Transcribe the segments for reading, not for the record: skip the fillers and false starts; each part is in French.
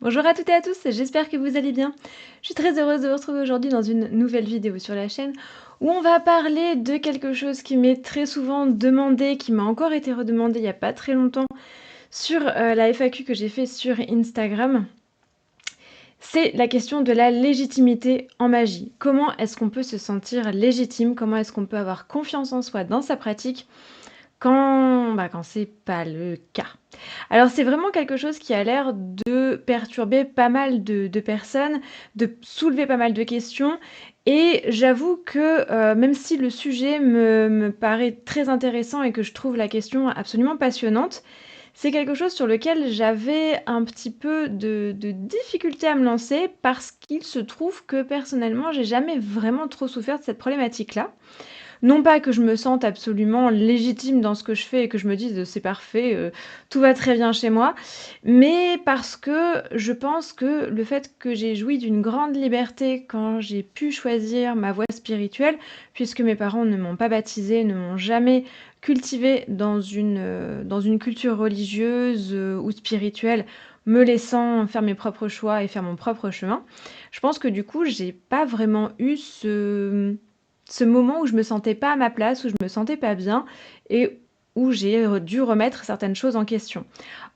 Bonjour à toutes et à tous, j'espère que vous allez bien. Je suis très heureuse de vous retrouver aujourd'hui dans une nouvelle vidéo sur la chaîne où on va parler de quelque chose qui m'est très souvent demandé, qui m'a encore été redemandé il n'y a pas très longtemps sur la FAQ que j'ai fait sur Instagram. C'est la question de la légitimité en magie. Comment est-ce qu'on peut se sentir légitime? Comment est-ce qu'on peut avoir confiance en soi dans sa pratique quand c'est pas le cas? Alors c'est vraiment quelque chose qui a l'air de perturber pas mal de personnes, de soulever pas mal de questions et j'avoue que, même si le sujet me paraît très intéressant et que je trouve la question absolument passionnante, c'est quelque chose sur lequel j'avais un petit peu de difficulté à me lancer parce qu'il se trouve que personnellement, j'ai jamais vraiment trop souffert de cette problématique-là. Non pas que je me sente absolument légitime dans ce que je fais et que je me dise: «C'est parfait, tout va très bien chez moi», mais parce que je pense que le fait que j'ai joui d'une grande liberté quand j'ai pu choisir ma voie spirituelle, puisque mes parents ne m'ont pas baptisée, ne m'ont jamais cultivée dans une culture religieuse, ou spirituelle, me laissant faire mes propres choix et faire mon propre chemin. Je pense que du coup, j'ai pas vraiment eu ce moment où je me sentais pas à ma place, où je me sentais pas bien et où j'ai dû remettre certaines choses en question.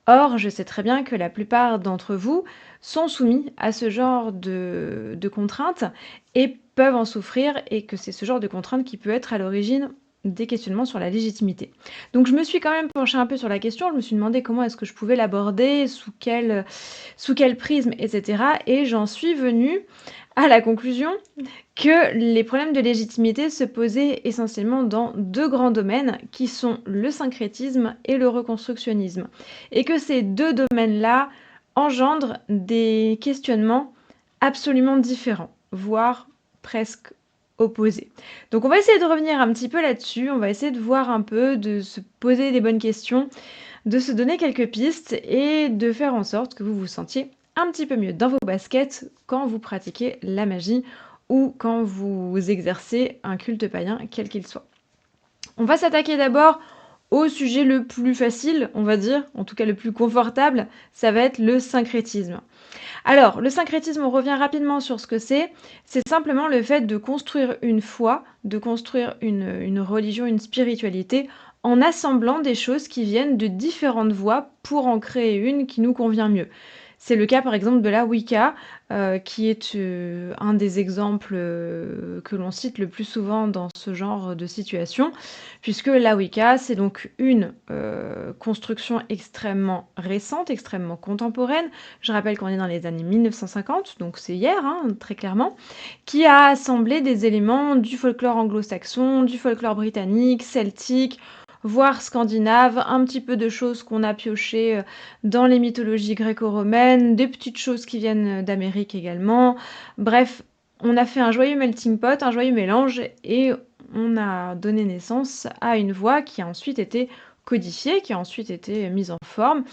Or, je sais très bien que la plupart d'entre vous sont soumis à ce genre de contraintes et peuvent en souffrir et que c'est ce genre de contraintes qui peut être à l'origine des questionnements sur la légitimité. Donc je me suis quand même penchée un peu sur la question, je me suis demandé comment est-ce que je pouvais l'aborder, sous quel prisme, etc. Et j'en suis venue à la conclusion que les problèmes de légitimité se posaient essentiellement dans 2 grands domaines qui sont le syncrétisme et le reconstructionnisme et que ces 2 domaines-là engendrent des questionnements absolument différents, voire presque opposés. Donc on va essayer de revenir un petit peu là-dessus, on va essayer de voir un peu, de se poser les bonnes questions, de se donner quelques pistes et de faire en sorte que vous vous sentiez un petit peu mieux dans vos baskets quand vous pratiquez la magie ou quand vous exercez un culte païen, quel qu'il soit. On va s'attaquer d'abord au sujet le plus facile, on va dire, en tout cas le plus confortable, ça va être le syncrétisme. Alors, le syncrétisme, on revient rapidement sur ce que c'est simplement le fait de construire une foi, de construire une religion, une spiritualité, en assemblant des choses qui viennent de différentes voies pour en créer une qui nous convient mieux. C'est le cas par exemple de la Wicca, qui est, un des exemples, que l'on cite le plus souvent dans ce genre de situation, puisque la Wicca, c'est donc une, construction extrêmement récente, extrêmement contemporaine. Je rappelle qu'on est dans les années 1950, donc c'est hier, hein, très clairement, qui a assemblé des éléments du folklore anglo-saxon, du folklore britannique, celtique, voire scandinave, un petit peu de choses qu'on a piochées, dans les mythologies gréco-romaines, des petites choses qui viennent d'Amérique également. Bref, on a fait un joyeux melting pot, un joyeux mélange et on a donné naissance à une voix qui a ensuite été codifiée, qui a ensuite été mise en forme,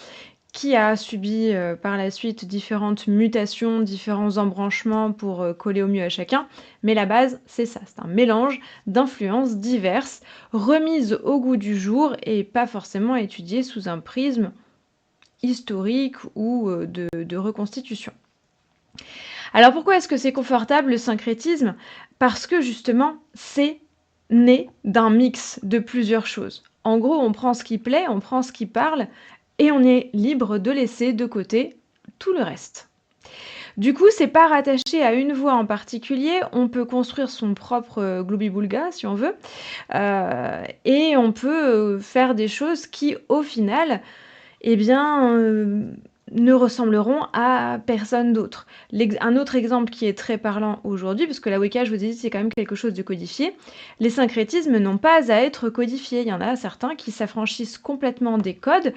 qui a subi, par la suite différentes mutations, différents embranchements pour, coller au mieux à chacun. Mais la base, c'est ça, c'est un mélange d'influences diverses, remises au goût du jour et pas forcément étudiées sous un prisme historique ou, de reconstitution. Alors pourquoi est-ce que c'est confortable le syncrétisme? Parce que justement, c'est né d'un mix de plusieurs choses. En gros, on prend ce qui plaît, on prend ce qui parle et on est libre de laisser de côté tout le reste. Du coup, c'est pas rattaché à une voie en particulier, on peut construire son propre, gloubi-boulga si on veut, et on peut, faire des choses qui au final eh bien, ne ressembleront à personne d'autre. Un autre exemple qui est très parlant aujourd'hui, parce que la Wicca, je vous ai dit, c'est quand même quelque chose de codifié. Les syncrétismes n'ont pas à être codifiés. Il y en a certains qui s'affranchissent complètement des codes.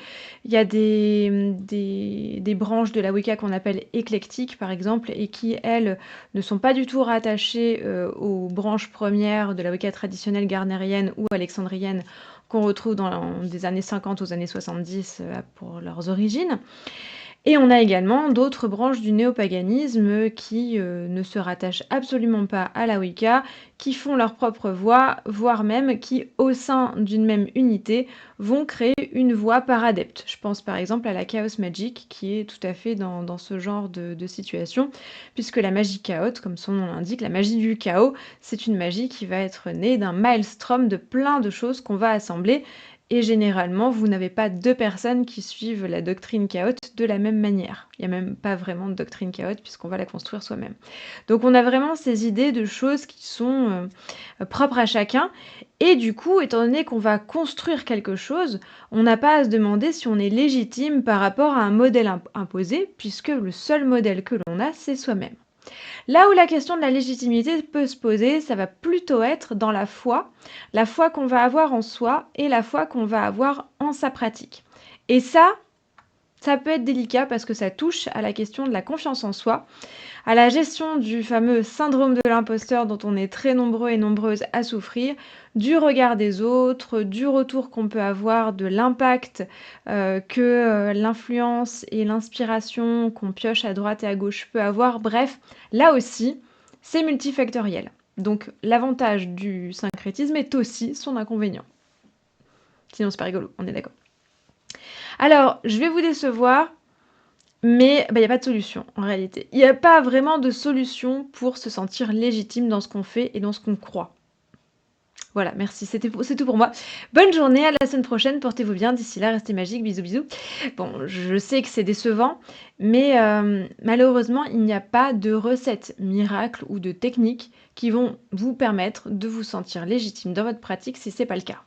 Il y a des branches de la Wicca qu'on appelle éclectiques, par exemple, et qui, elles, ne sont pas du tout rattachées aux branches premières de la Wicca traditionnelle garnérienne ou alexandrienne qu'on retrouve dans des années 50 aux années 70 pour leurs origines. Et on a également d'autres branches du néopaganisme qui ne se rattachent absolument pas à la Wicca, qui font leur propre voie, voire même qui, au sein d'une même unité, vont créer une voie par adepte. Je pense par exemple à la Chaos Magic, qui est tout à fait dans ce genre de situation, puisque la magie chaos, comme son nom l'indique, la magie du chaos, c'est une magie qui va être née d'un maelstrom de plein de choses qu'on va assembler. Et généralement, vous n'avez pas 2 personnes qui suivent la doctrine chaos de la même manière. Il n'y a même pas vraiment de doctrine chaos puisqu'on va la construire soi-même. Donc on a vraiment ces idées de choses qui sont propres à chacun. Et du coup, étant donné qu'on va construire quelque chose, on n'a pas à se demander si on est légitime par rapport à un modèle imposé, puisque le seul modèle que l'on a, c'est soi-même. Là où la question de la légitimité peut se poser, ça va plutôt être dans la foi qu'on va avoir en soi et la foi qu'on va avoir en sa pratique. Et ça peut être délicat parce que ça touche à la question de la confiance en soi, à la gestion du fameux syndrome de l'imposteur dont on est très nombreux et nombreuses à souffrir, du regard des autres, du retour qu'on peut avoir, de l'impact que l'influence et l'inspiration qu'on pioche à droite et à gauche peut avoir. Bref, là aussi, c'est multifactoriel. Donc l'avantage du syncrétisme est aussi son inconvénient. Sinon c'est pas rigolo, on est d'accord. Alors, je vais vous décevoir, mais il n'y a pas de solution en réalité. Il n'y a pas vraiment de solution pour se sentir légitime dans ce qu'on fait et dans ce qu'on croit. Voilà, merci, c'est tout pour moi. Bonne journée, à la semaine prochaine, portez-vous bien. D'ici là, restez magiques, bisous bisous. Bon, je sais que c'est décevant, mais malheureusement, il n'y a pas de recette miracle ou de technique qui vont vous permettre de vous sentir légitime dans votre pratique si ce n'est pas le cas.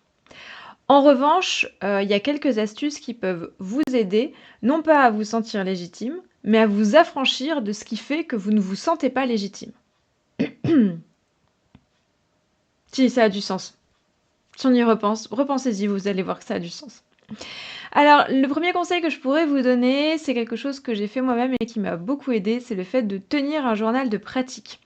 En revanche, il y a quelques astuces qui peuvent vous aider, non pas à vous sentir légitime, mais à vous affranchir de ce qui fait que vous ne vous sentez pas légitime. Si, ça a du sens. Si on y repense, repensez-y, vous allez voir que ça a du sens. Alors, le premier conseil que je pourrais vous donner, c'est quelque chose que j'ai fait moi-même et qui m'a beaucoup aidé, c'est le fait de tenir un journal de pratique.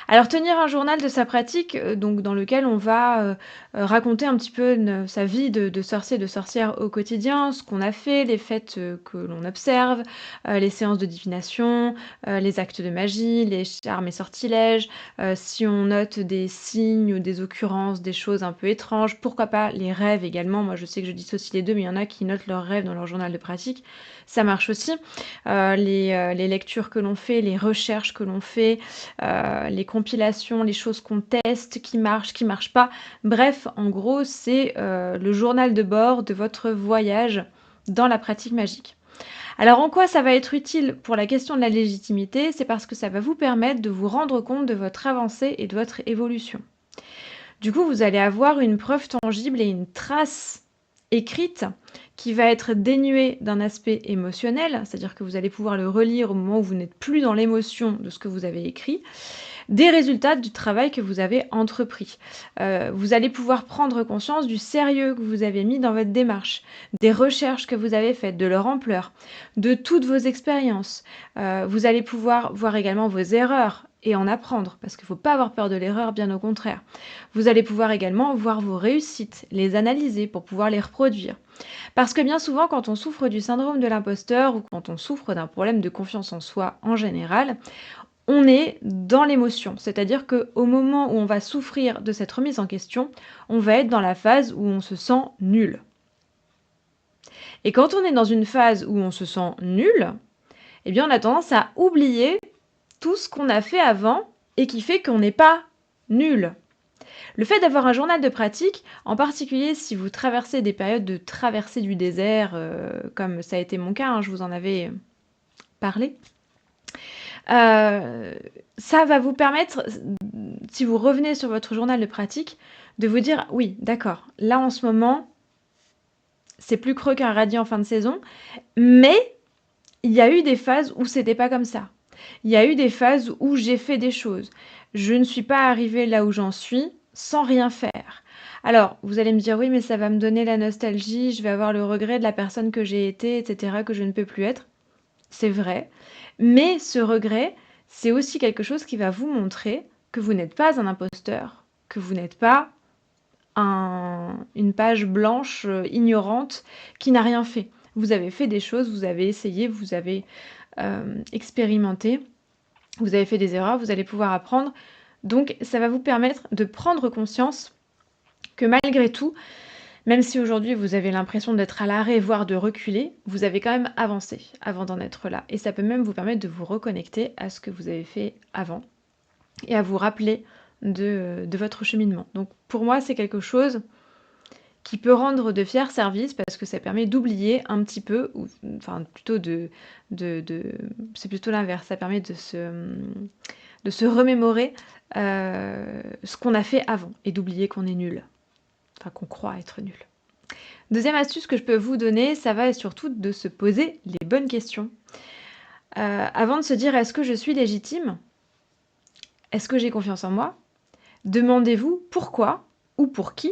Alors tenir un journal de sa pratique, donc dans lequel on va, raconter un petit peu sa vie de sorcier, de sorcière au quotidien, ce qu'on a fait, les fêtes, que l'on observe, les séances de divination, les actes de magie, les charmes et sortilèges, si on note des signes ou des occurrences, des choses un peu étranges, pourquoi pas les rêves également. Moi je sais que je dissocie les 2, mais il y en a qui notent leurs rêves dans leur journal de pratique, ça marche aussi. Les lectures que l'on fait, les recherches que l'on fait, les compilations, les choses qu'on teste, qui marchent pas. Bref, en gros, c'est le journal de bord de votre voyage dans la pratique magique. Alors en quoi ça va être utile pour la question de la légitimité? C'est parce que ça va vous permettre de vous rendre compte de votre avancée et de votre évolution. Du coup, vous allez avoir une preuve tangible et une trace écrite qui va être dénuée d'un aspect émotionnel, c'est-à-dire que vous allez pouvoir le relire au moment où vous n'êtes plus dans l'émotion de ce que vous avez écrit, des résultats du travail que vous avez entrepris. Vous allez pouvoir prendre conscience du sérieux que vous avez mis dans votre démarche, des recherches que vous avez faites, de leur ampleur, de toutes vos expériences. Vous allez pouvoir voir également vos erreurs et en apprendre, parce qu'il ne faut pas avoir peur de l'erreur, bien au contraire. Vous allez pouvoir également voir vos réussites, les analyser pour pouvoir les reproduire. Parce que bien souvent, quand on souffre du syndrome de l'imposteur ou quand on souffre d'un problème de confiance en soi en général, on est dans l'émotion. C'est-à-dire qu'au moment où on va souffrir de cette remise en question, on va être dans la phase où on se sent nul. Et quand on est dans une phase où on se sent nul, eh bien on a tendance à oublier tout ce qu'on a fait avant et qui fait qu'on n'est pas nul. Le fait d'avoir un journal de pratique, en particulier si vous traversez des périodes de traversée du désert, comme ça a été mon cas, je vous en avais parlé, ça va vous permettre, si vous revenez sur votre journal de pratique, de vous dire: «Oui, d'accord, là en ce moment, c'est plus creux qu'un radis en fin de saison, mais il y a eu des phases où c'était pas comme ça. Il y a eu des phases où j'ai fait des choses. Je ne suis pas arrivée là où j'en suis sans rien faire». Alors, vous allez me dire: «Oui, mais ça va me donner la nostalgie, je vais avoir le regret de la personne que j'ai été et cetera, que je ne peux plus être». C'est vrai, mais ce regret, c'est aussi quelque chose qui va vous montrer que vous n'êtes pas un imposteur, que vous n'êtes pas une page blanche ignorante qui n'a rien fait. Vous avez fait des choses, vous avez essayé, vous avez expérimenté, vous avez fait des erreurs, vous allez pouvoir apprendre. Donc ça va vous permettre de prendre conscience que malgré tout, même si aujourd'hui vous avez l'impression d'être à l'arrêt, voire de reculer, vous avez quand même avancé avant d'en être là. Et ça peut même vous permettre de vous reconnecter à ce que vous avez fait avant et à vous rappeler de votre cheminement. Donc pour moi, c'est quelque chose qui peut rendre de fiers services parce que ça permet d'oublier un petit peu, ou enfin plutôt c'est plutôt l'inverse, ça permet de se remémorer ce qu'on a fait avant et d'oublier qu'on est nul, enfin qu'on croit être nul. Deuxième astuce que je peux vous donner, ça va surtout de se poser les bonnes questions. Avant de se dire est-ce que je suis légitime? Est-ce que j'ai confiance en moi? Demandez-vous pourquoi ou pour qui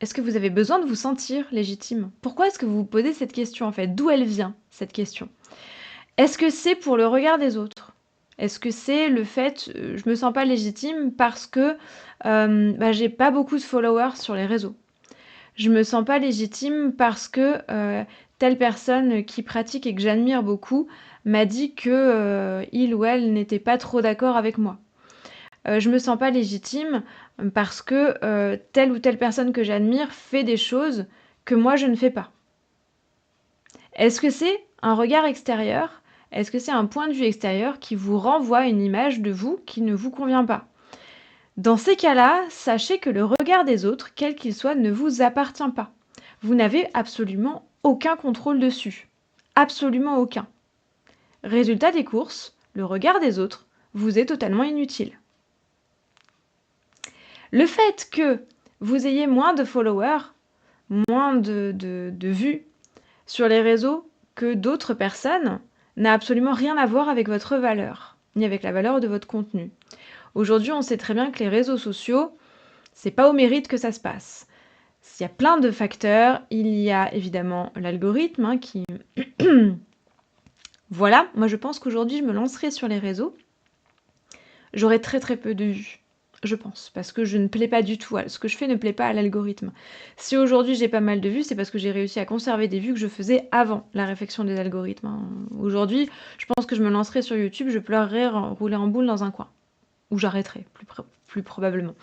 est-ce que vous avez besoin de vous sentir légitime? Pourquoi est-ce que vous vous posez cette question en fait? D'où elle vient cette question? Est-ce que c'est pour le regard des autres? Est-ce que c'est le fait, je me sens pas légitime parce que j'ai pas beaucoup de followers sur les réseaux? Je me sens pas légitime parce que telle personne qui pratique et que j'admire beaucoup m'a dit que il ou elle n'était pas trop d'accord avec moi. Je me sens pas légitime parce que telle ou telle personne que j'admire fait des choses que moi je ne fais pas. Est-ce que c'est un regard extérieur? Est-ce que c'est un point de vue extérieur qui vous renvoie une image de vous qui ne vous convient pas? Dans ces cas-là, sachez que le regard des autres, quel qu'il soit, ne vous appartient pas. Vous n'avez absolument aucun contrôle dessus. Absolument aucun. Résultat des courses, le regard des autres vous est totalement inutile. Le fait que vous ayez moins de followers, moins de vues sur les réseaux que d'autres personnes n'a absolument rien à voir avec votre valeur, ni avec la valeur de votre contenu. Aujourd'hui, on sait très bien que les réseaux sociaux, c'est pas au mérite que ça se passe. Il y a plein de facteurs. Il y a évidemment l'algorithme qui... Voilà, moi je pense qu'aujourd'hui je me lancerai sur les réseaux. J'aurai très très peu de vues, je pense, parce que je ne plais pas du tout. Ce que je fais ne plaît pas à l'algorithme. Si aujourd'hui j'ai pas mal de vues, c'est parce que j'ai réussi à conserver des vues que je faisais avant la réflexion des algorithmes. Aujourd'hui, je pense que je me lancerai sur YouTube, je pleurerai rouler en boule dans un coin. Ou j'arrêterai, plus probablement.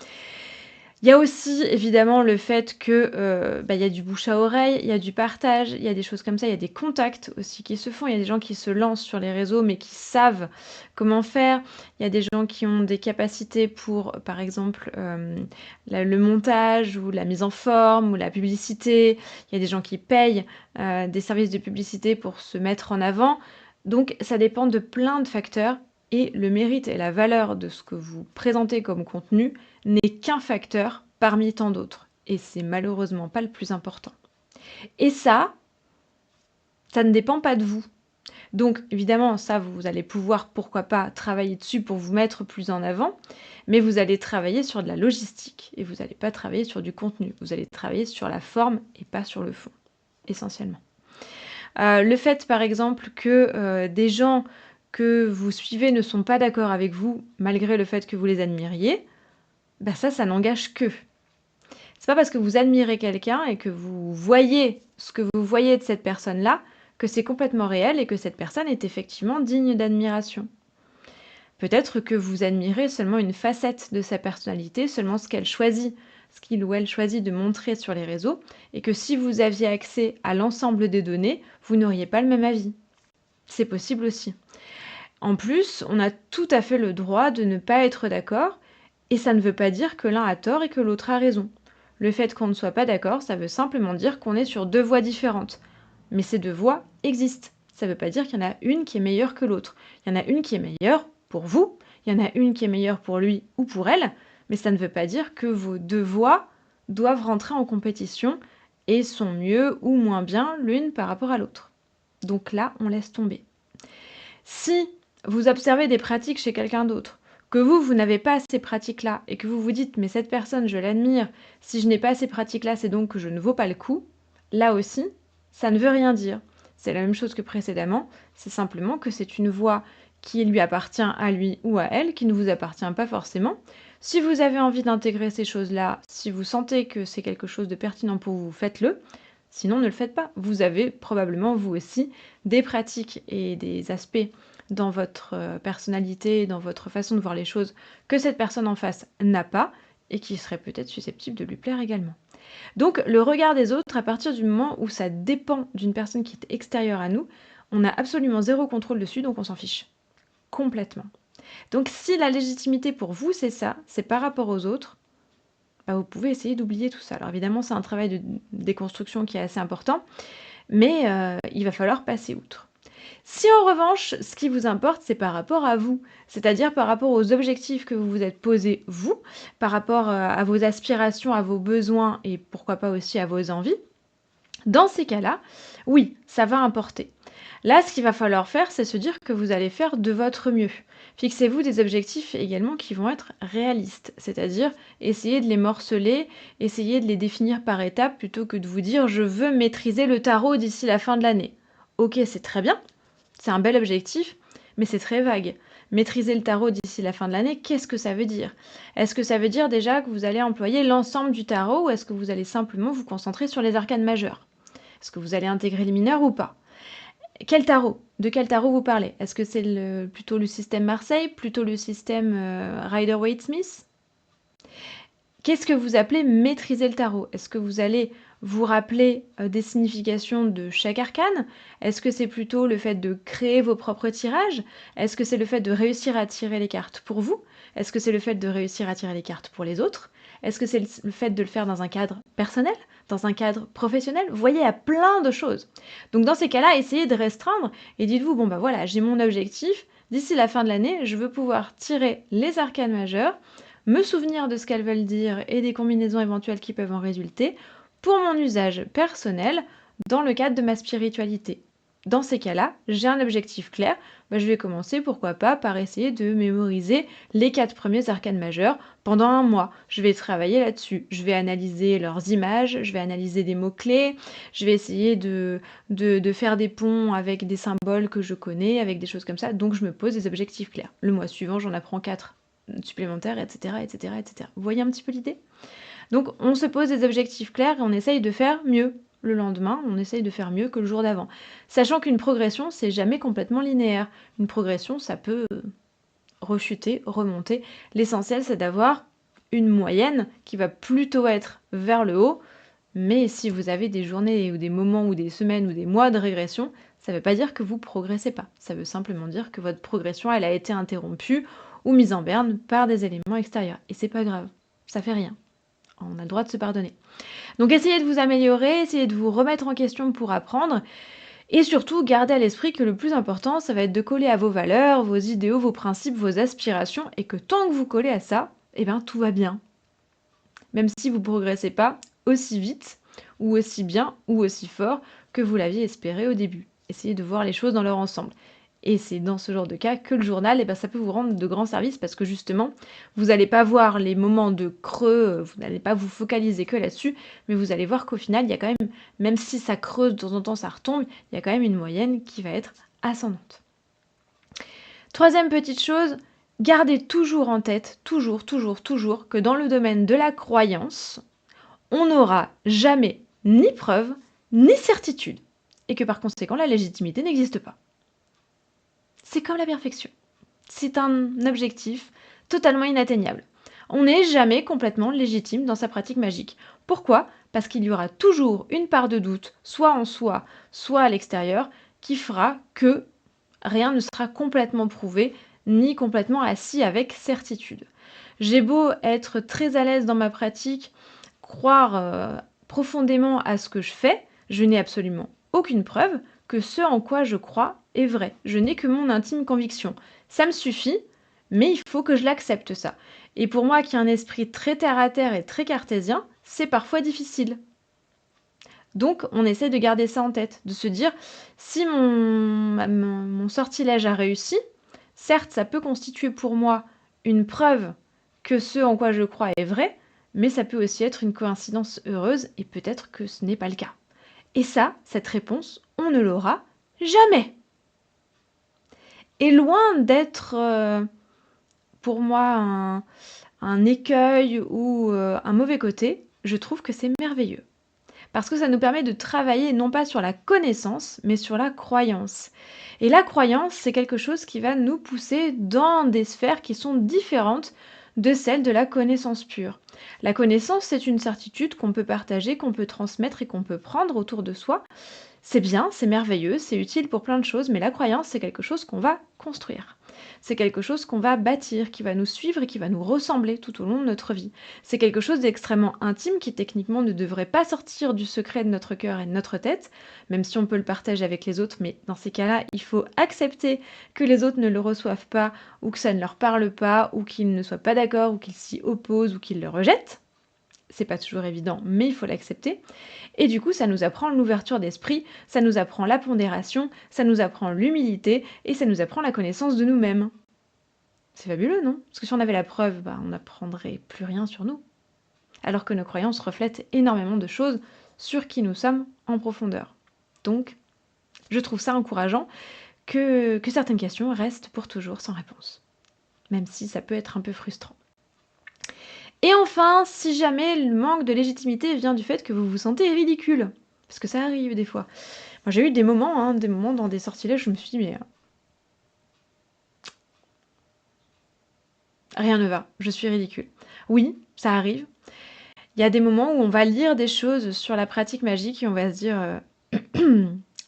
Il y a aussi évidemment le fait que y a du bouche à oreille, il y a du partage, il y a des choses comme ça, il y a des contacts aussi qui se font, il y a des gens qui se lancent sur les réseaux mais qui savent comment faire, il y a des gens qui ont des capacités pour par exemple le montage ou la mise en forme ou la publicité, il y a des gens qui payent des services de publicité pour se mettre en avant, donc ça dépend de plein de facteurs et le mérite et la valeur de ce que vous présentez comme contenu n'est qu'un facteur parmi tant d'autres. Et c'est malheureusement pas le plus important. Et ça ne dépend pas de vous. Donc évidemment, ça, vous allez pouvoir, pourquoi pas, travailler dessus pour vous mettre plus en avant, mais vous allez travailler sur de la logistique et vous n'allez pas travailler sur du contenu. Vous allez travailler sur la forme et pas sur le fond, essentiellement. Le fait, par exemple, que des gens que vous suivez ne sont pas d'accord avec vous, malgré le fait que vous les admiriez, ça n'engage qu'eux. C'est pas parce que vous admirez quelqu'un et que vous voyez ce que vous voyez de cette personne-là que c'est complètement réel et que cette personne est effectivement digne d'admiration. Peut-être que vous admirez seulement une facette de sa personnalité, seulement ce qu'il ou elle choisit de montrer sur les réseaux, et que si vous aviez accès à l'ensemble des données, vous n'auriez pas le même avis. C'est possible aussi. En plus, on a tout à fait le droit de ne pas être d'accord, et ça ne veut pas dire que l'un a tort et que l'autre a raison. Le fait qu'on ne soit pas d'accord, ça veut simplement dire qu'on est sur deux voies différentes. Mais ces deux voies existent. Ça ne veut pas dire qu'il y en a une qui est meilleure que l'autre. Il y en a une qui est meilleure pour vous, il y en a une qui est meilleure pour lui ou pour elle, mais ça ne veut pas dire que vos deux voies doivent rentrer en compétition et sont mieux ou moins bien l'une par rapport à l'autre. Donc là, on laisse tomber. Si vous observez des pratiques chez quelqu'un d'autre, que vous n'avez pas ces pratiques-là, et que vous vous dites « mais cette personne, je l'admire, si je n'ai pas ces pratiques-là, c'est donc que je ne vaux pas le coup », là aussi, ça ne veut rien dire. C'est la même chose que précédemment, c'est simplement que c'est une voie qui lui appartient à lui ou à elle, qui ne vous appartient pas forcément. Si vous avez envie d'intégrer ces choses-là, si vous sentez que c'est quelque chose de pertinent pour vous, faites-le. Sinon, ne le faites pas. Vous avez probablement, vous aussi, des pratiques et des aspects dans votre personnalité, dans votre façon de voir les choses, que cette personne en face n'a pas et qui serait peut-être susceptible de lui plaire également. Donc, le regard des autres, à partir du moment où ça dépend d'une personne qui est extérieure à nous, on a absolument zéro contrôle dessus, donc on s'en fiche. Complètement. Donc, si la légitimité pour vous, c'est ça, c'est par rapport aux autres, vous pouvez essayer d'oublier tout ça. Alors évidemment, c'est un travail de déconstruction qui est assez important, mais il va falloir passer outre. Si en revanche, ce qui vous importe, c'est par rapport à vous, c'est-à-dire par rapport aux objectifs que vous vous êtes posés, vous, par rapport à vos aspirations, à vos besoins et pourquoi pas aussi à vos envies, dans ces cas-là, oui, ça va importer. Là, ce qu'il va falloir faire, c'est se dire que vous allez faire de votre mieux. Fixez-vous des objectifs également qui vont être réalistes, c'est-à-dire essayez de les morceler, essayez de les définir par étapes plutôt que de vous dire je veux maîtriser le tarot d'ici la fin de l'année. Ok, c'est très bien, c'est un bel objectif, mais c'est très vague. Maîtriser le tarot d'ici la fin de l'année, qu'est-ce que ça veut dire? Est-ce que ça veut dire déjà que vous allez employer l'ensemble du tarot ou est-ce que vous allez simplement vous concentrer sur les arcanes majeures? Est-ce que vous allez intégrer les mineurs ou pas? Quel tarot? De quel tarot vous parlez? Est-ce que c'est plutôt le système Marseille, plutôt le système Rider-Waite-Smith? Qu'est-ce que vous appelez maîtriser le tarot? Est-ce que vous allez vous rappeler des significations de chaque arcane? Est-ce que c'est plutôt le fait de créer vos propres tirages? Est-ce que c'est le fait de réussir à tirer les cartes pour vous? Est-ce que c'est le fait de réussir à tirer les cartes pour les autres? Est-ce que c'est le fait de le faire dans un cadre personnel? Dans un cadre professionnel? Vous voyez, il y a plein de choses. Donc dans ces cas-là, essayez de restreindre et dites-vous, bon bah voilà, j'ai mon objectif, d'ici la fin de l'année, je veux pouvoir tirer les arcanes majeures, me souvenir de ce qu'elles veulent dire et des combinaisons éventuelles qui peuvent en résulter pour mon usage personnel dans le cadre de ma spiritualité. Dans ces cas-là, j'ai un objectif clair, je vais commencer pourquoi pas par essayer de mémoriser les 4 premiers arcanes majeurs pendant un mois. Je vais travailler là-dessus, je vais analyser leurs images, je vais analyser des mots-clés, je vais essayer de faire des ponts avec des symboles que je connais, avec des choses comme ça, donc je me pose des objectifs clairs. Le mois suivant, j'en apprends 4 supplémentaires, etc., etc., etc. Vous voyez un petit peu l'idée? Donc on se pose des objectifs clairs et on essaye de faire mieux. Le lendemain, on essaye de faire mieux que le jour d'avant. Sachant qu'une progression, c'est jamais complètement linéaire. Une progression, ça peut rechuter, remonter. L'essentiel, c'est d'avoir une moyenne qui va plutôt être vers le haut. Mais si vous avez des journées ou des moments ou des semaines ou des mois de régression, ça ne veut pas dire que vous progressez pas. Ça veut simplement dire que votre progression, elle a été interrompue ou mise en berne par des éléments extérieurs. Et c'est pas grave, ça fait rien. On a le droit de se pardonner. Donc essayez de vous améliorer, essayez de vous remettre en question pour apprendre. Et surtout, gardez à l'esprit que le plus important, ça va être de coller à vos valeurs, vos idéaux, vos principes, vos aspirations, et que tant que vous collez à ça, tout va bien. Même si vous ne progressez pas aussi vite, ou aussi bien, ou aussi fort que vous l'aviez espéré au début. Essayez de voir les choses dans leur ensemble. Et c'est dans ce genre de cas que le journal, ça peut vous rendre de grands services parce que justement, vous n'allez pas voir les moments de creux, vous n'allez pas vous focaliser que là-dessus, mais vous allez voir qu'au final, il y a quand même si ça creuse de temps en temps, ça retombe, il y a quand même une moyenne qui va être ascendante. Troisième petite chose, gardez toujours en tête, toujours, que dans le domaine de la croyance, on n'aura jamais ni preuve, ni certitude, et que par conséquent, la légitimité n'existe pas. C'est comme la perfection. C'est un objectif totalement inatteignable. On n'est jamais complètement légitime dans sa pratique magique. Pourquoi? Parce qu'il y aura toujours une part de doute, soit en soi, soit à l'extérieur, qui fera que rien ne sera complètement prouvé, ni complètement assis avec certitude. J'ai beau être très à l'aise dans ma pratique, croire profondément à ce que je fais, je n'ai absolument aucune preuve que ce en quoi je crois est vrai. Je n'ai que mon intime conviction. Ça me suffit, mais il faut que je l'accepte ça. Et pour moi qui ai un esprit très terre-à-terre et très cartésien, c'est parfois difficile. Donc on essaie de garder ça en tête, de se dire, si mon sortilège a réussi, certes ça peut constituer pour moi une preuve que ce en quoi je crois est vrai, mais ça peut aussi être une coïncidence heureuse et peut-être que ce n'est pas le cas. Et ça, cette réponse, on ne l'aura jamais. Et loin d'être pour moi un écueil ou un mauvais côté, je trouve que c'est merveilleux. Parce que ça nous permet de travailler non pas sur la connaissance, mais sur la croyance. Et la croyance, c'est quelque chose qui va nous pousser dans des sphères qui sont différentes de celles de la connaissance pure. La connaissance, c'est une certitude qu'on peut partager, qu'on peut transmettre et qu'on peut prendre autour de soi. C'est bien, c'est merveilleux, c'est utile pour plein de choses, mais la croyance, c'est quelque chose qu'on va construire. C'est quelque chose qu'on va bâtir, qui va nous suivre et qui va nous ressembler tout au long de notre vie. C'est quelque chose d'extrêmement intime qui techniquement ne devrait pas sortir du secret de notre cœur et de notre tête, même si on peut le partager avec les autres, mais dans ces cas-là, il faut accepter que les autres ne le reçoivent pas, ou que ça ne leur parle pas, ou qu'ils ne soient pas d'accord, ou qu'ils s'y opposent, ou qu'ils le rejettent. C'est pas toujours évident, mais il faut l'accepter. Et du coup, ça nous apprend l'ouverture d'esprit, ça nous apprend la pondération, ça nous apprend l'humilité et ça nous apprend la connaissance de nous-mêmes. C'est fabuleux, non? Parce que si on avait la preuve, on n'apprendrait plus rien sur nous. Alors que nos croyances reflètent énormément de choses sur qui nous sommes en profondeur. Donc, je trouve ça encourageant que certaines questions restent pour toujours sans réponse. Même si ça peut être un peu frustrant. Et enfin, si jamais le manque de légitimité vient du fait que vous vous sentez ridicule, parce que ça arrive des fois. Moi, j'ai eu des moments dans des sortilèges, je me suis dit, mais rien ne va, je suis ridicule. Oui, ça arrive. Il y a des moments où on va lire des choses sur la pratique magique et on va se dire,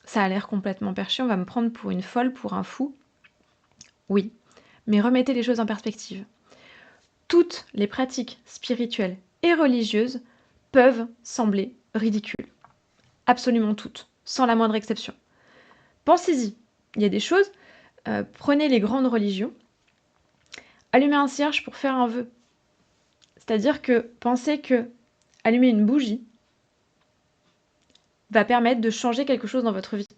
ça a l'air complètement perché, on va me prendre pour une folle, pour un fou. Oui, mais remettez les choses en perspective. Toutes les pratiques spirituelles et religieuses peuvent sembler ridicules. Absolument toutes, sans la moindre exception. Pensez-y, il y a des choses, prenez les grandes religions, allumez un cierge pour faire un vœu. C'est-à-dire que pensez que allumer une bougie va permettre de changer quelque chose dans votre vie.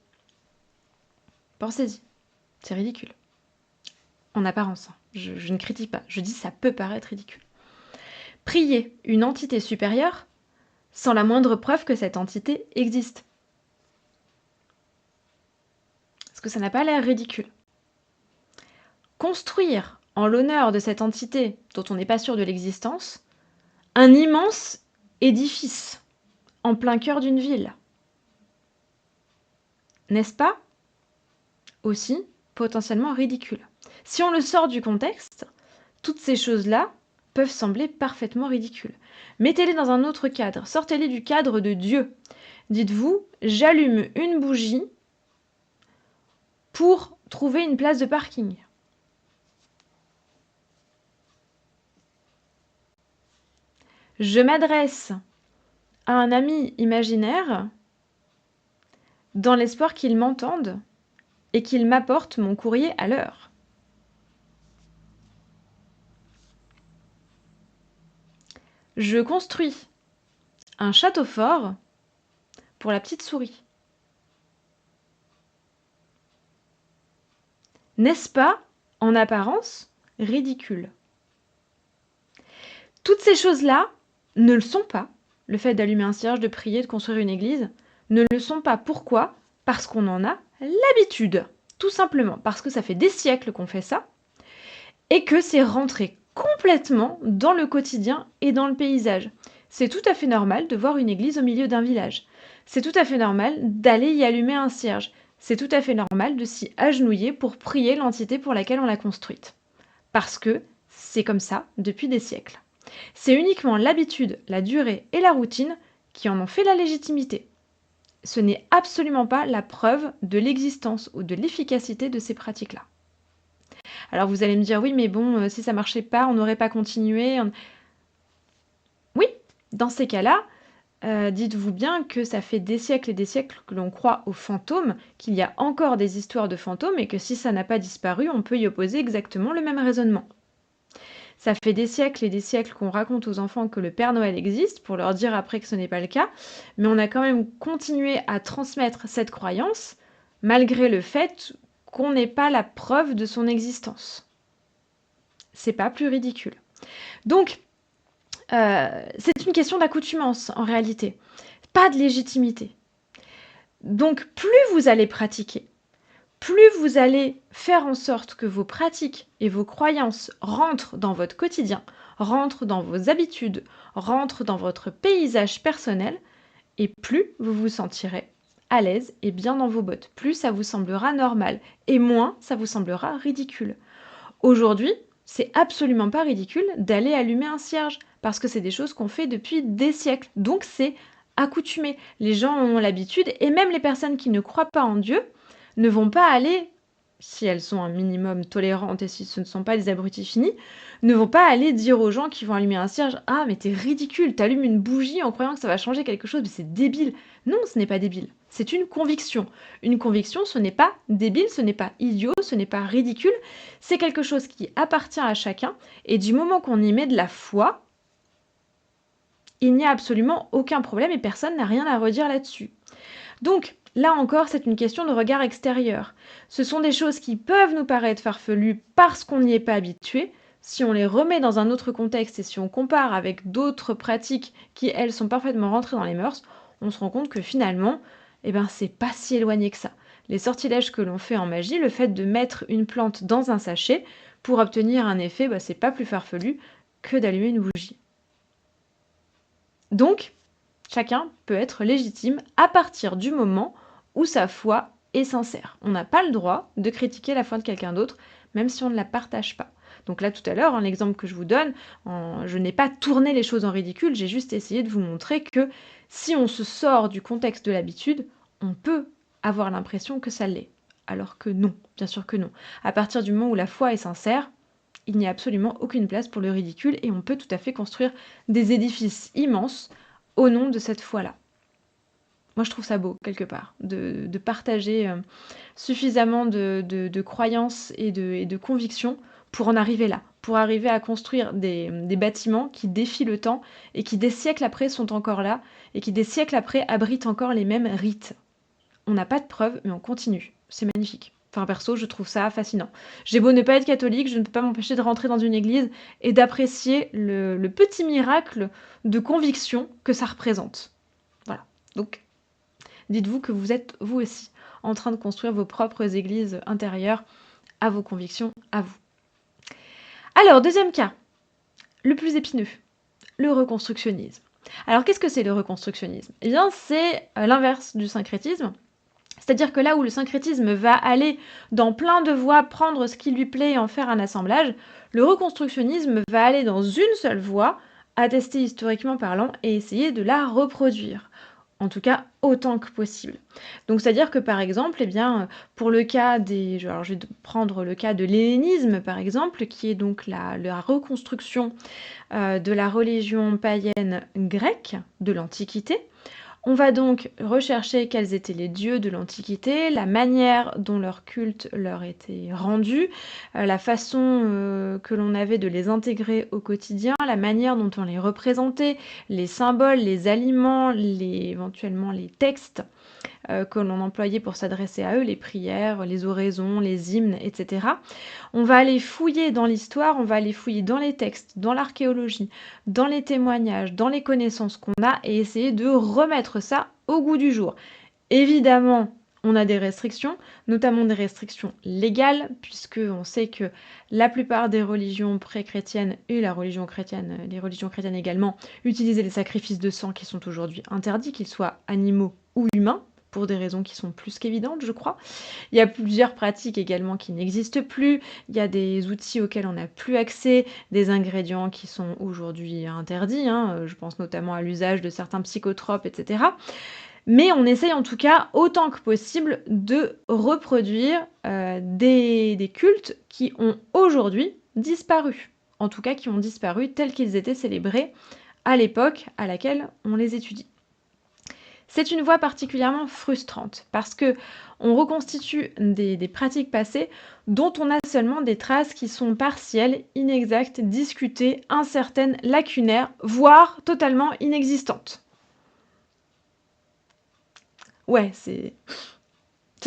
Pensez-y, c'est ridicule. En apparence, je ne critique pas, je dis ça peut paraître ridicule. Prier une entité supérieure sans la moindre preuve que cette entité existe. Parce que ça n'a pas l'air ridicule. Construire en l'honneur de cette entité dont on n'est pas sûr de l'existence, un immense édifice en plein cœur d'une ville. N'est-ce pas aussi potentiellement ridicule? Si on le sort du contexte, toutes ces choses-là peuvent sembler parfaitement ridicules. Mettez-les dans un autre cadre, sortez-les du cadre de Dieu. Dites-vous, j'allume une bougie pour trouver une place de parking. Je m'adresse à un ami imaginaire dans l'espoir qu'il m'entende et qu'il m'apporte mon courrier à l'heure. Je construis un château fort pour la petite souris. N'est-ce pas, en apparence, ridicule? Toutes ces choses-là ne le sont pas. Le fait d'allumer un cierge, de prier, de construire une église, ne le sont pas. Pourquoi? Parce qu'on en a l'habitude. Tout simplement parce que ça fait des siècles qu'on fait ça et que c'est rentré complètement dans le quotidien et dans le paysage. C'est tout à fait normal de voir une église au milieu d'un village. C'est tout à fait normal d'aller y allumer un cierge. C'est tout à fait normal de s'y agenouiller pour prier l'entité pour laquelle on l'a construite. Parce que c'est comme ça depuis des siècles. C'est uniquement l'habitude, la durée et la routine qui en ont fait la légitimité. Ce n'est absolument pas la preuve de l'existence ou de l'efficacité de ces pratiques-là. Alors vous allez me dire, oui, mais bon, si ça marchait pas, on n'aurait pas continué. Oui, dans ces cas-là, dites-vous bien que ça fait des siècles et des siècles que l'on croit aux fantômes, qu'il y a encore des histoires de fantômes et que si ça n'a pas disparu, on peut y opposer exactement le même raisonnement. Ça fait des siècles et des siècles qu'on raconte aux enfants que le Père Noël existe, pour leur dire après que ce n'est pas le cas, mais on a quand même continué à transmettre cette croyance, malgré le fait qu'on n'ait pas la preuve de son existence. C'est pas plus ridicule. Donc, c'est une question d'accoutumance, en réalité, pas de légitimité. Donc, plus vous allez pratiquer, plus vous allez faire en sorte que vos pratiques et vos croyances rentrent dans votre quotidien, rentrent dans vos habitudes, rentrent dans votre paysage personnel, Et plus vous vous sentirez à l'aise et bien dans vos bottes, plus ça vous semblera normal, et moins ça vous semblera ridicule. Aujourd'hui, c'est absolument pas ridicule d'aller allumer un cierge, parce que c'est des choses qu'on fait depuis des siècles. Donc c'est accoutumé. Les gens ont l'habitude, et même les personnes qui ne croient pas en Dieu ne vont pas aller, si elles sont un minimum tolérantes et si ce ne sont pas des abrutis finis, ne vont pas aller dire aux gens qui vont allumer un cierge: «Ah mais t'es ridicule, t'allumes une bougie en croyant que ça va changer quelque chose, mais c'est débile». Non, ce n'est pas débile, c'est une conviction. Une conviction, ce n'est pas débile, ce n'est pas idiot, ce n'est pas ridicule, c'est quelque chose qui appartient à chacun, et du moment qu'on y met de la foi, il n'y a absolument aucun problème et personne n'a rien à redire là-dessus. Donc, là encore, c'est une question de regard extérieur. Ce sont des choses qui peuvent nous paraître farfelues parce qu'on n'y est pas habitué. Si on les remet dans un autre contexte et si on compare avec d'autres pratiques qui, elles, sont parfaitement rentrées dans les mœurs, on se rend compte que finalement, eh ben, c'est pas si éloigné que ça. Les sortilèges que l'on fait en magie, le fait de mettre une plante dans un sachet pour obtenir un effet, bah, c'est pas plus farfelu que d'allumer une bougie. Donc, chacun peut être légitime à partir du moment où sa foi est sincère. On n'a pas le droit de critiquer la foi de quelqu'un d'autre, même si on ne la partage pas. Donc là, tout à l'heure, l'exemple que je vous donne, je n'ai pas tourné les choses en ridicule, j'ai juste essayé de vous montrer que si on se sort du contexte de l'habitude, on peut avoir l'impression que ça l'est. Alors que non, bien sûr que non. À partir du moment où la foi est sincère, il n'y a absolument aucune place pour le ridicule et on peut tout à fait construire des édifices immenses au nom de cette foi-là. Moi, je trouve ça beau, quelque part, de partager suffisamment de croyances et de convictions pour en arriver là, pour arriver à construire des bâtiments qui défient le temps et qui, des siècles après, sont encore là et qui, des siècles après, abritent encore les mêmes rites. On n'a pas de preuves, mais on continue. C'est magnifique. Enfin, perso, je trouve ça fascinant. J'ai beau ne pas être catholique, je ne peux pas m'empêcher de rentrer dans une église et d'apprécier le petit miracle de conviction que ça représente. Voilà. Donc, dites-vous que vous êtes, vous aussi, en train de construire vos propres églises intérieures à vos convictions, à vous. Alors, deuxième cas, le plus épineux, le reconstructionnisme. Alors, qu'est-ce que c'est le reconstructionnisme? Eh bien, c'est l'inverse du syncrétisme. C'est-à-dire que là où le syncrétisme va aller dans plein de voies, prendre ce qui lui plaît et en faire un assemblage, le reconstructionnisme va aller dans une seule voie, attestée historiquement parlant, et essayer de la reproduire. En tout cas, autant que possible. Donc, c'est-à-dire que, par exemple, eh bien, pour le cas des... Alors, je vais prendre le cas de l'hellénisme, par exemple, qui est donc la reconstruction de la religion païenne grecque de l'Antiquité. On va donc rechercher quels étaient les dieux de l'Antiquité, la manière dont leur culte leur était rendu, la façon que l'on avait de les intégrer au quotidien, la manière dont on les représentait, les symboles, les aliments, éventuellement les textes que l'on employait pour s'adresser à eux, les prières, les oraisons, les hymnes, etc. On va aller fouiller dans l'histoire, on va aller fouiller dans les textes, dans l'archéologie, dans les témoignages, dans les connaissances qu'on a et essayer de remettre ça au goût du jour. Évidemment, on a des restrictions, notamment des restrictions légales, puisque on sait que la plupart des religions pré-chrétiennes et la religion chrétienne, les religions chrétiennes également, utilisaient les sacrifices de sang qui sont aujourd'hui interdits, qu'ils soient animaux ou humains, pour des raisons qui sont plus qu'évidentes, je crois. Il y a plusieurs pratiques également qui n'existent plus, il y a des outils auxquels on n'a plus accès, des ingrédients qui sont aujourd'hui interdits, je pense notamment à l'usage de certains psychotropes, etc. Mais on essaye en tout cas autant que possible de reproduire des cultes qui ont aujourd'hui disparu, en tout cas qui ont disparu tels qu'ils étaient célébrés à l'époque à laquelle on les étudie. C'est une voie particulièrement frustrante parce que on reconstitue des pratiques passées dont on a seulement des traces qui sont partielles, inexactes, discutées, incertaines, lacunaires, voire totalement inexistantes. Ouais, c'est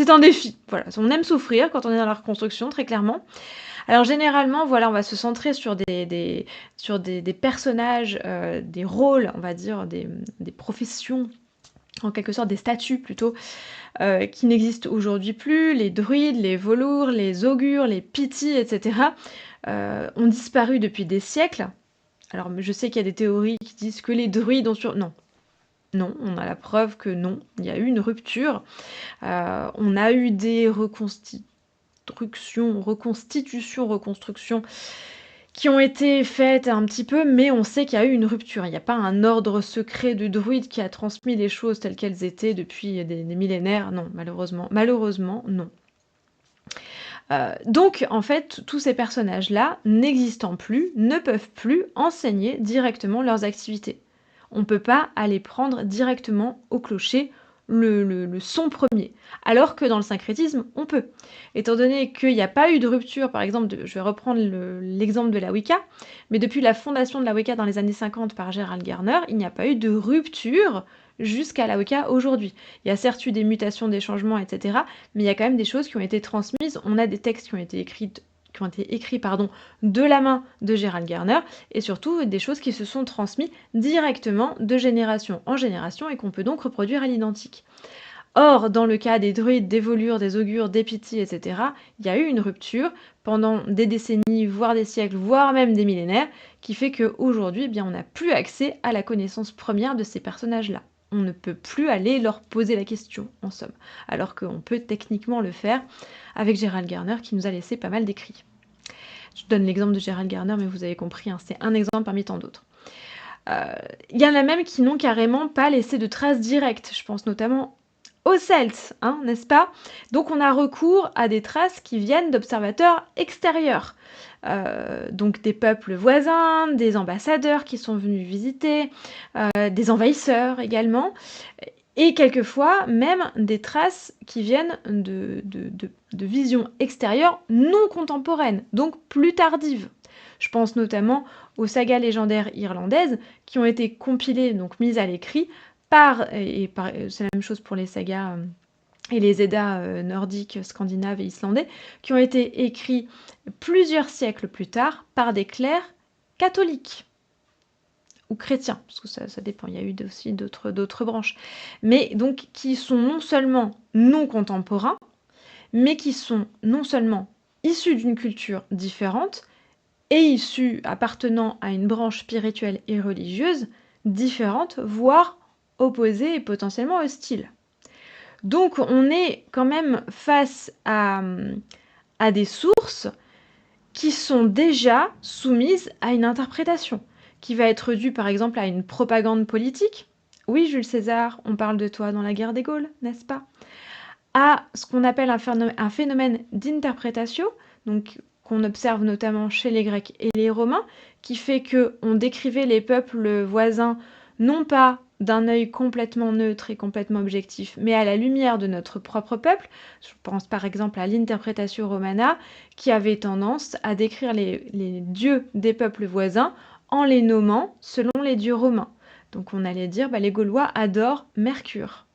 un défi. Voilà, on aime souffrir quand on est dans la reconstruction, très clairement. Alors généralement, voilà, on va se centrer sur des personnages, des rôles, on va dire, des professions, en quelque sorte des statues plutôt, qui n'existent aujourd'hui plus. Les druides, les velours, les augures, les pythis, etc. Ont disparu depuis des siècles. Alors je sais qu'il y a des théories qui disent que les druides ont Non. Non, on a la preuve que non, il y a eu une rupture. On a eu des reconstructions qui ont été faites un petit peu, mais on sait qu'il y a eu une rupture. Il n'y a pas un ordre secret de druides qui a transmis les choses telles qu'elles étaient depuis des millénaires. Non, malheureusement, non. Donc en fait, tous ces personnages-là, n'existant plus, ne peuvent plus enseigner directement leurs activités. On ne peut pas aller prendre directement au clocher le son premier, alors que dans le syncrétisme, on peut. Étant donné qu'il n'y a pas eu de rupture, par exemple, je vais reprendre l'exemple de la Wicca, mais depuis la fondation de la Wicca dans les années 50 par Gerald Garner, il n'y a pas eu de rupture jusqu'à la Wicca aujourd'hui. Il y a certes eu des mutations, des changements, etc., mais il y a quand même des choses qui ont été transmises. On a des textes qui ont été écrits de la main de Gerald Garner, et surtout des choses qui se sont transmises directement de génération en génération et qu'on peut donc reproduire à l'identique. Or, dans le cas des druides, des volures, des augures, des pythis, etc., il y a eu une rupture pendant des décennies, voire des siècles, voire même des millénaires, qui fait qu'aujourd'hui, on n'a plus accès à la connaissance première de ces personnages-là. On ne peut plus aller leur poser la question, en somme, alors qu'on peut techniquement le faire avec Gerald Garner qui nous a laissé pas mal d'écrits. Je donne l'exemple de Gerald Garner, mais vous avez compris, hein, c'est un exemple parmi tant d'autres. Il y en a même qui n'ont carrément pas laissé de traces directes, je pense notamment aux Celtes, hein, n'est-ce pas? Donc on a recours à des traces qui viennent d'observateurs extérieurs. Donc des peuples voisins, des ambassadeurs qui sont venus visiter, des envahisseurs également, et quelquefois même des traces qui viennent de visions extérieures non contemporaines, donc plus tardives. Je pense notamment aux sagas légendaires irlandaises qui ont été compilées, donc mises à l'écrit, c'est la même chose pour les sagas et les Eddas nordiques, scandinaves et islandais, qui ont été écrits plusieurs siècles plus tard par des clercs catholiques ou chrétiens, parce que ça dépend, il y a eu aussi d'autres branches, mais donc qui sont non seulement non contemporains, mais qui sont non seulement issus d'une culture différente et issus appartenant à une branche spirituelle et religieuse différente, voire opposée et potentiellement hostile. Donc on est quand même face à des sources qui sont déjà soumises à une interprétation, qui va être due par exemple à une propagande politique. Oui, Jules César, on parle de toi dans la guerre des Gaules, n'est-ce pas? À ce qu'on appelle un phénomène d'interprétation, donc qu'on observe notamment chez les Grecs et les Romains, qui fait qu'on décrivait les peuples voisins non pas d'un œil complètement neutre et complètement objectif, mais à la lumière de notre propre peuple. Je pense par exemple à l'interprétation romana, qui avait tendance à décrire les dieux des peuples voisins en les nommant selon les dieux romains. Donc on allait dire, les Gaulois adorent Mercure.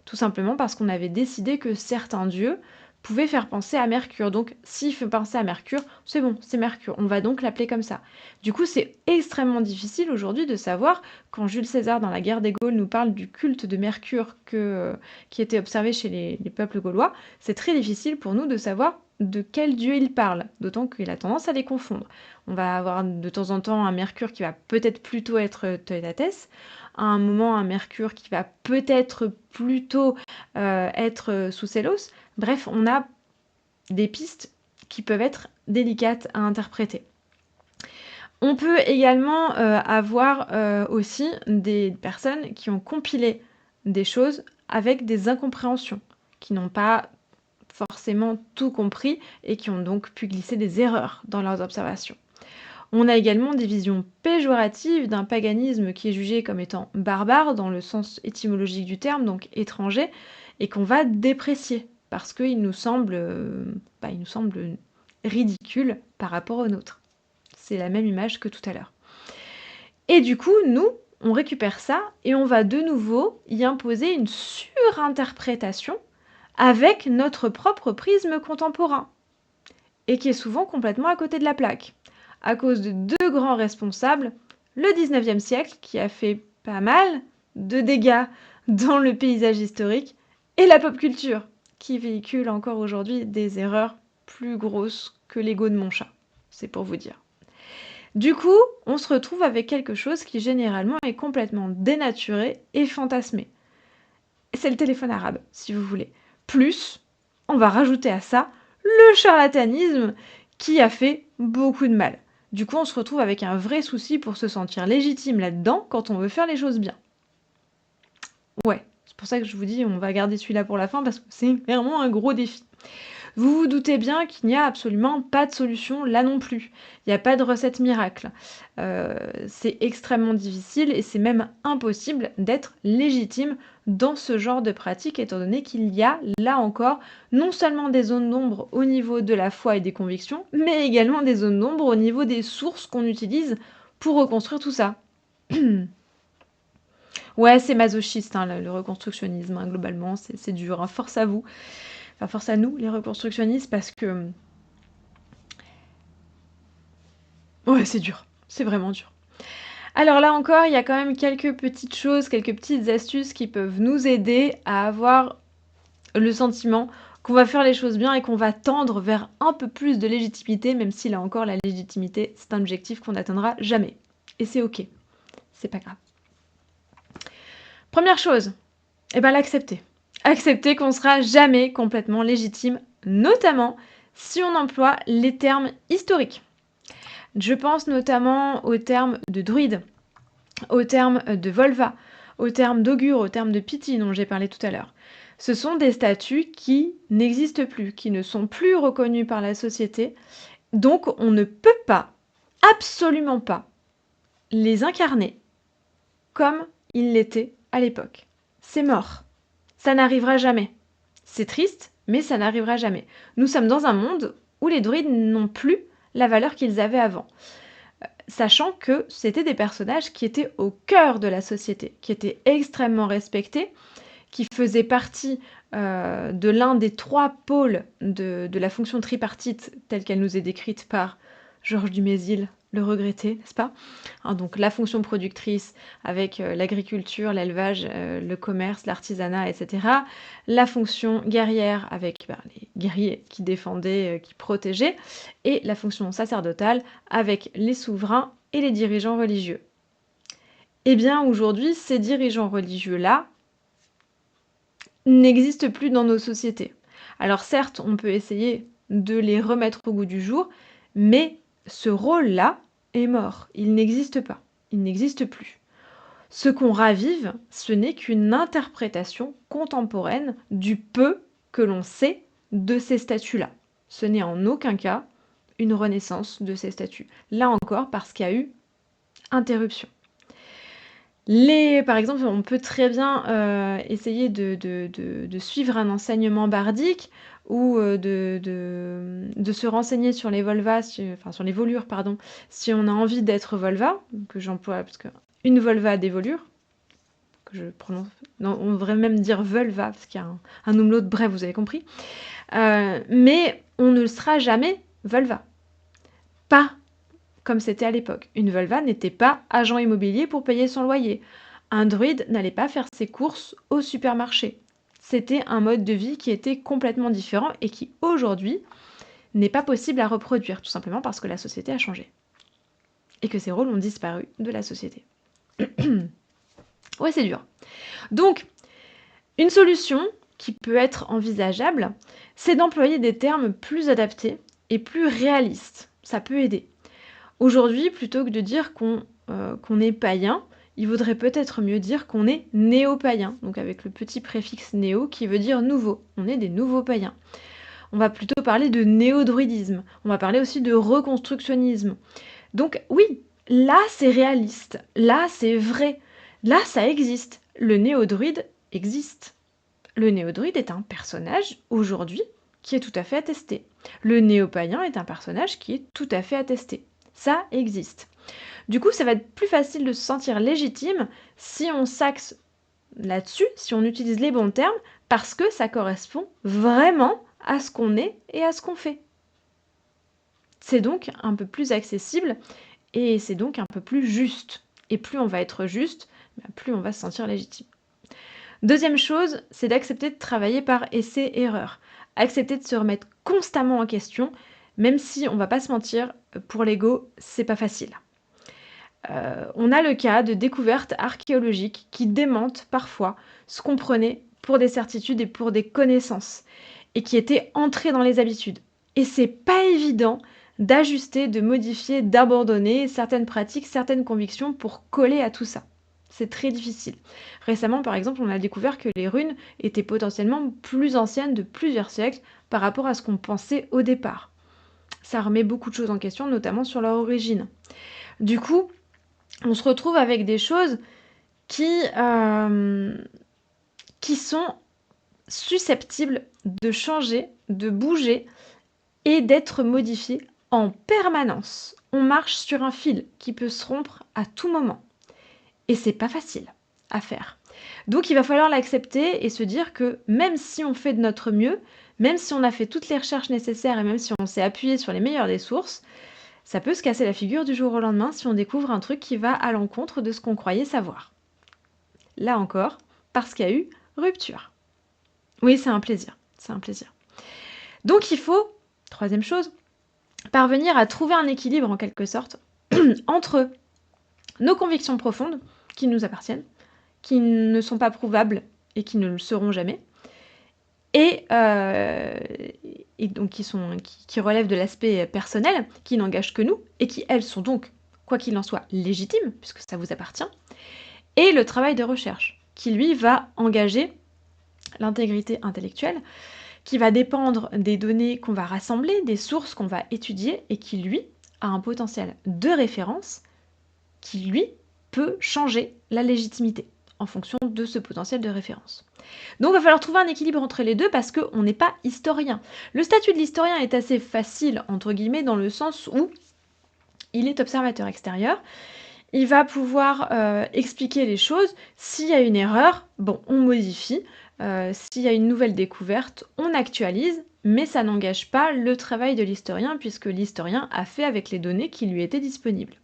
Tout simplement parce qu'on avait décidé que certains dieux pouvaient faire penser à Mercure. Donc, s'il fait penser à Mercure, c'est bon, c'est Mercure. On va donc l'appeler comme ça. Du coup, c'est extrêmement difficile aujourd'hui de savoir, quand Jules César, dans la guerre des Gaules, nous parle du culte de Mercure qui était observé chez les peuples gaulois, c'est très difficile pour nous de savoir de quel dieu il parle, d'autant qu'il a tendance à les confondre. On va avoir de temps en temps un Mercure qui va peut-être plutôt être Teutates, à un moment un Mercure qui va peut-être plutôt être sous Célos. Bref, on a des pistes qui peuvent être délicates à interpréter. On peut également avoir aussi des personnes qui ont compilé des choses avec des incompréhensions, qui n'ont pas forcément tout compris et qui ont donc pu glisser des erreurs dans leurs observations. On a également des visions péjoratives d'un paganisme qui est jugé comme étant barbare dans le sens étymologique du terme, donc étranger, et qu'on va déprécier parce qu'il nous semble ridicule par rapport au nôtre. C'est la même image que tout à l'heure. Et du coup, nous, on récupère ça et on va de nouveau y imposer une surinterprétation avec notre propre prisme contemporain, et qui est souvent complètement à côté de la plaque, à cause de deux grands responsables, le 19e siècle, qui a fait pas mal de dégâts dans le paysage historique, et la pop culture, qui véhicule encore aujourd'hui des erreurs plus grosses que l'ego de mon chat. C'est pour vous dire. Du coup, on se retrouve avec quelque chose qui généralement est complètement dénaturé et fantasmé. C'est le téléphone arabe, si vous voulez. Plus, on va rajouter à ça le charlatanisme qui a fait beaucoup de mal. Du coup, on se retrouve avec un vrai souci pour se sentir légitime là-dedans quand on veut faire les choses bien. Ouais, c'est pour ça que je vous dis, on va garder celui-là pour la fin parce que c'est clairement un gros défi. Vous vous doutez bien qu'il n'y a absolument pas de solution là non plus. Il n'y a pas de recette miracle. C'est extrêmement difficile et c'est même impossible d'être légitime dans ce genre de pratique étant donné qu'il y a, là encore, non seulement des zones d'ombre au niveau de la foi et des convictions, mais également des zones d'ombre au niveau des sources qu'on utilise pour reconstruire tout ça. Ouais, c'est masochiste, hein, le reconstructionnisme, hein, globalement, c'est dur, hein. Force à vous. Enfin, force à nous, les reconstructionnistes, parce que... Ouais, c'est dur. C'est vraiment dur. Alors là encore, il y a quand même quelques petites choses, quelques petites astuces qui peuvent nous aider à avoir le sentiment qu'on va faire les choses bien et qu'on va tendre vers un peu plus de légitimité, même si là encore, la légitimité, c'est un objectif qu'on n'atteindra jamais. Et c'est ok. C'est pas grave. Première chose, eh ben l'accepter. Accepter qu'on sera jamais complètement légitime, notamment si on emploie les termes historiques. Je pense notamment aux termes de druide, aux termes de volva, aux termes d'augure, aux termes de piti dont j'ai parlé tout à l'heure. Ce sont des statuts qui n'existent plus, qui ne sont plus reconnus par la société, donc on ne peut pas, absolument pas, les incarner comme ils l'étaient à l'époque. C'est mort. Ça n'arrivera jamais. C'est triste, mais ça n'arrivera jamais. Nous sommes dans un monde où les druides n'ont plus la valeur qu'ils avaient avant. Sachant que c'était des personnages qui étaient au cœur de la société, qui étaient extrêmement respectés, qui faisaient partie de l'un des 3 pôles de la fonction tripartite telle qu'elle nous est décrite par Georges Dumézil, le regretté, n'est-ce pas? Hein, donc la fonction productrice avec l'agriculture, l'élevage, le commerce, l'artisanat, etc. La fonction guerrière avec les guerriers qui défendaient, qui protégeaient, et la fonction sacerdotale avec les souverains et les dirigeants religieux. Eh bien aujourd'hui, ces dirigeants religieux-là n'existent plus dans nos sociétés. Alors certes, on peut essayer de les remettre au goût du jour, mais ce rôle-là est mort. Il n'existe pas. Il n'existe plus. Ce qu'on ravive, ce n'est qu'une interprétation contemporaine du peu que l'on sait de ces statuts-là. Ce n'est en aucun cas une renaissance de ces statuts. Là encore, parce qu'il y a eu interruption. Par exemple, on peut très bien essayer de suivre un enseignement bardique ou de se renseigner sur les volvas, enfin sur les volures, pardon, si on a envie d'être volva, que j'emploie, parce qu'une volva a des volures, que je prononce, non, on devrait même dire vulva, parce qu'il y a un umlaut, bref, vous avez compris. Mais on ne sera jamais vulva. Pas comme c'était à l'époque. Une vulva n'était pas agent immobilier pour payer son loyer. Un druide n'allait pas faire ses courses au supermarché. C'était un mode de vie qui était complètement différent et qui, aujourd'hui, n'est pas possible à reproduire, tout simplement parce que la société a changé. Et que ces rôles ont disparu de la société. Ouais, c'est dur. Donc, une solution qui peut être envisageable, c'est d'employer des termes plus adaptés et plus réalistes. Ça peut aider. Aujourd'hui, plutôt que de dire qu'on est païen, il vaudrait peut-être mieux dire qu'on est néo-païen, donc avec le petit préfixe néo qui veut dire nouveau. On est des nouveaux païens. On va plutôt parler de néo-druidisme. On va parler aussi de reconstructionnisme. Donc oui, là c'est réaliste, là c'est vrai, là ça existe. Le néo-druide existe. Le néo-druide est un personnage aujourd'hui qui est tout à fait attesté. Le néo-païen est un personnage qui est tout à fait attesté. Ça existe. Du coup, ça va être plus facile de se sentir légitime si on s'axe là-dessus, si on utilise les bons termes, parce que ça correspond vraiment à ce qu'on est et à ce qu'on fait. C'est donc un peu plus accessible et c'est donc un peu plus juste. Et plus on va être juste, plus on va se sentir légitime. Deuxième chose, c'est d'accepter de travailler par essai-erreur. Accepter de se remettre constamment en question, même si on va pas se mentir, pour l'ego, c'est pas facile. On a le cas de découvertes archéologiques qui démentent parfois ce qu'on prenait pour des certitudes et pour des connaissances, et qui étaient ancrées dans les habitudes. Et c'est pas évident d'ajuster, de modifier, d'abandonner certaines pratiques, certaines convictions pour coller à tout ça. C'est très difficile. Récemment, par exemple, on a découvert que les runes étaient potentiellement plus anciennes de plusieurs siècles par rapport à ce qu'on pensait au départ. Ça remet beaucoup de choses en question, notamment sur leur origine. Du coup, on se retrouve avec des choses qui sont susceptibles de changer, de bouger et d'être modifiées en permanence. On marche sur un fil qui peut se rompre à tout moment. Et c'est pas facile à faire. Donc il va falloir l'accepter et se dire que même si on fait de notre mieux, même si on a fait toutes les recherches nécessaires et même si on s'est appuyé sur les meilleures des sources, ça peut se casser la figure du jour au lendemain si on découvre un truc qui va à l'encontre de ce qu'on croyait savoir. Là encore, parce qu'il y a eu rupture. Oui, c'est un plaisir, c'est un plaisir. Donc il faut, troisième chose, parvenir à trouver un équilibre en quelque sorte entre nos convictions profondes qui nous appartiennent, qui ne sont pas prouvables et qui ne le seront jamais, et donc qui relèvent de l'aspect personnel, qui n'engagent que nous, et qui, elles, sont donc, quoi qu'il en soit, légitimes, puisque ça vous appartient, et le travail de recherche, qui, lui, va engager l'intégrité intellectuelle, qui va dépendre des données qu'on va rassembler, des sources qu'on va étudier, et qui, lui, a un potentiel de référence qui, lui, peut changer la légitimité en fonction de ce potentiel de référence. Donc il va falloir trouver un équilibre entre les deux parce qu'on n'est pas historien. Le statut de l'historien est assez facile, entre guillemets, dans le sens où il est observateur extérieur. Il va pouvoir expliquer les choses. S'il y a une erreur, bon, on modifie. S'il y a une nouvelle découverte, on actualise, mais ça n'engage pas le travail de l'historien puisque l'historien a fait avec les données qui lui étaient disponibles.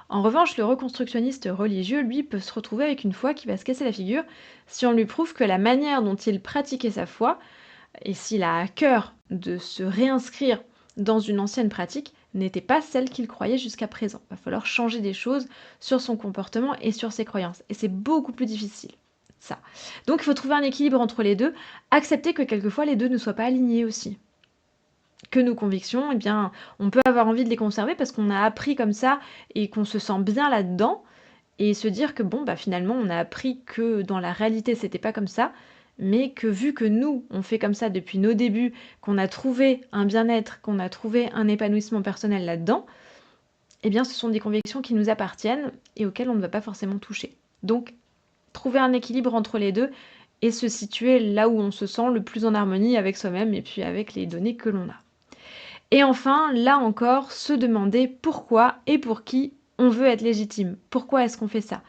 En revanche, le reconstructionniste religieux, lui, peut se retrouver avec une foi qui va se casser la figure si on lui prouve que la manière dont il pratiquait sa foi, et s'il a à cœur de se réinscrire dans une ancienne pratique, n'était pas celle qu'il croyait jusqu'à présent. Il va falloir changer des choses sur son comportement et sur ses croyances. Et c'est beaucoup plus difficile, ça. Donc il faut trouver un équilibre entre les deux, accepter que quelquefois les deux ne soient pas alignés aussi. Que nos convictions, eh bien, on peut avoir envie de les conserver parce qu'on a appris comme ça et qu'on se sent bien là-dedans et se dire que bon, bah finalement, on a appris que dans la réalité, c'était pas comme ça, mais que vu que nous, on fait comme ça depuis nos débuts, qu'on a trouvé un bien-être, qu'on a trouvé un épanouissement personnel là-dedans, eh bien, ce sont des convictions qui nous appartiennent et auxquelles on ne va pas forcément toucher. Donc, trouver un équilibre entre les deux et se situer là où on se sent le plus en harmonie avec soi-même et puis avec les données que l'on a. Et enfin, là encore, se demander pourquoi et pour qui on veut être légitime. Pourquoi est-ce qu'on fait ça?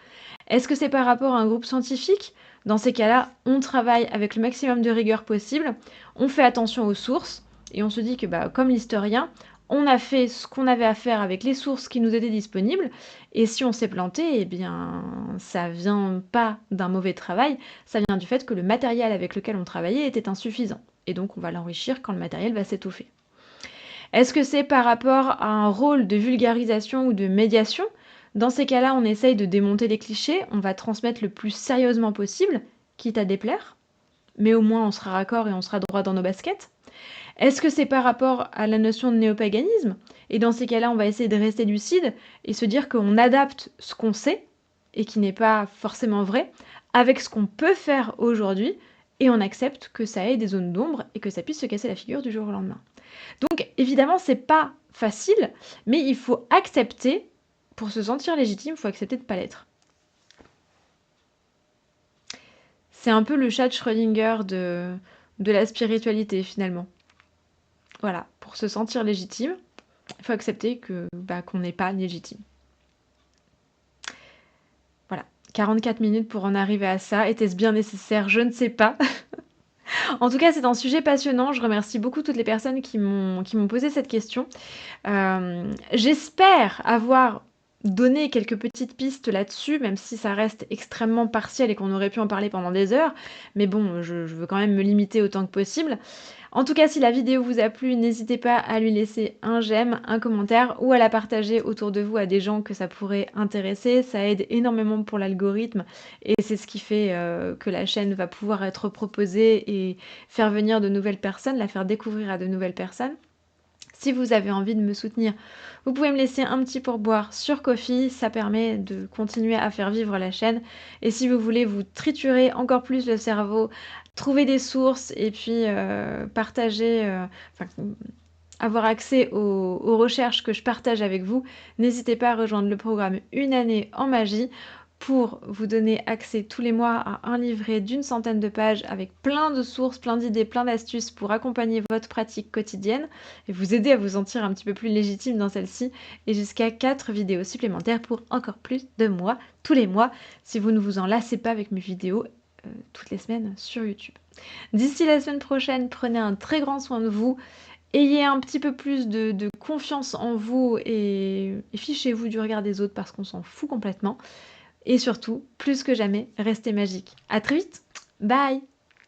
Est-ce que c'est par rapport à un groupe scientifique? Dans ces cas-là, on travaille avec le maximum de rigueur possible, on fait attention aux sources, et on se dit que comme l'historien, on a fait ce qu'on avait à faire avec les sources qui nous étaient disponibles, et si on s'est planté, eh bien, ça vient pas d'un mauvais travail, ça vient du fait que le matériel avec lequel on travaillait était insuffisant. Et donc on va l'enrichir quand le matériel va s'étoffer. Est-ce que c'est par rapport à un rôle de vulgarisation ou de médiation? Dans ces cas-là, on essaye de démonter les clichés, on va transmettre le plus sérieusement possible, quitte à déplaire, mais au moins on sera raccord et on sera droit dans nos baskets. Est-ce que c'est par rapport à la notion de néopaganisme? Et dans ces cas-là, on va essayer de rester lucide et se dire qu'on adapte ce qu'on sait, et qui n'est pas forcément vrai, avec ce qu'on peut faire aujourd'hui, et on accepte que ça ait des zones d'ombre et que ça puisse se casser la figure du jour au lendemain. Donc évidemment, c'est pas facile, mais il faut accepter, pour se sentir légitime, il faut accepter de ne pas l'être. C'est un peu le chat de Schrödinger de la spiritualité finalement. Voilà, pour se sentir légitime, il faut accepter qu'on n'est pas légitime. Voilà, 44 minutes pour en arriver à ça. Était-ce bien nécessaire? Je ne sais pas. En tout cas, c'est un sujet passionnant. Je remercie beaucoup toutes les personnes qui m'ont posé cette question. J'espère avoir donner quelques petites pistes là-dessus, même si ça reste extrêmement partiel et qu'on aurait pu en parler pendant des heures. Mais bon, je veux quand même me limiter autant que possible. En tout cas, si la vidéo vous a plu, n'hésitez pas à lui laisser un j'aime, un commentaire ou à la partager autour de vous à des gens que ça pourrait intéresser. Ça aide énormément pour l'algorithme et c'est ce qui fait que la chaîne va pouvoir être proposée et faire venir de nouvelles personnes, la faire découvrir à de nouvelles personnes. Si vous avez envie de me soutenir, vous pouvez me laisser un petit pourboire sur Ko-fi, ça permet de continuer à faire vivre la chaîne. Et si vous voulez vous triturer encore plus le cerveau, trouver des sources et puis partager, enfin, avoir accès aux recherches que je partage avec vous, n'hésitez pas à rejoindre le programme Une année en magie pour vous donner accès tous les mois à un livret d'100 de pages avec plein de sources, plein d'idées, plein d'astuces pour accompagner votre pratique quotidienne et vous aider à vous sentir un petit peu plus légitime dans celle-ci et jusqu'à 4 vidéos supplémentaires pour encore plus de moi tous les mois si vous ne vous en lassez pas avec mes vidéos toutes les semaines sur YouTube. D'ici la semaine prochaine, prenez un très grand soin de vous. Ayez un petit peu plus de confiance en vous et fichez-vous du regard des autres parce qu'on s'en fout complètement. Et surtout, plus que jamais, restez magique. À très vite. Bye.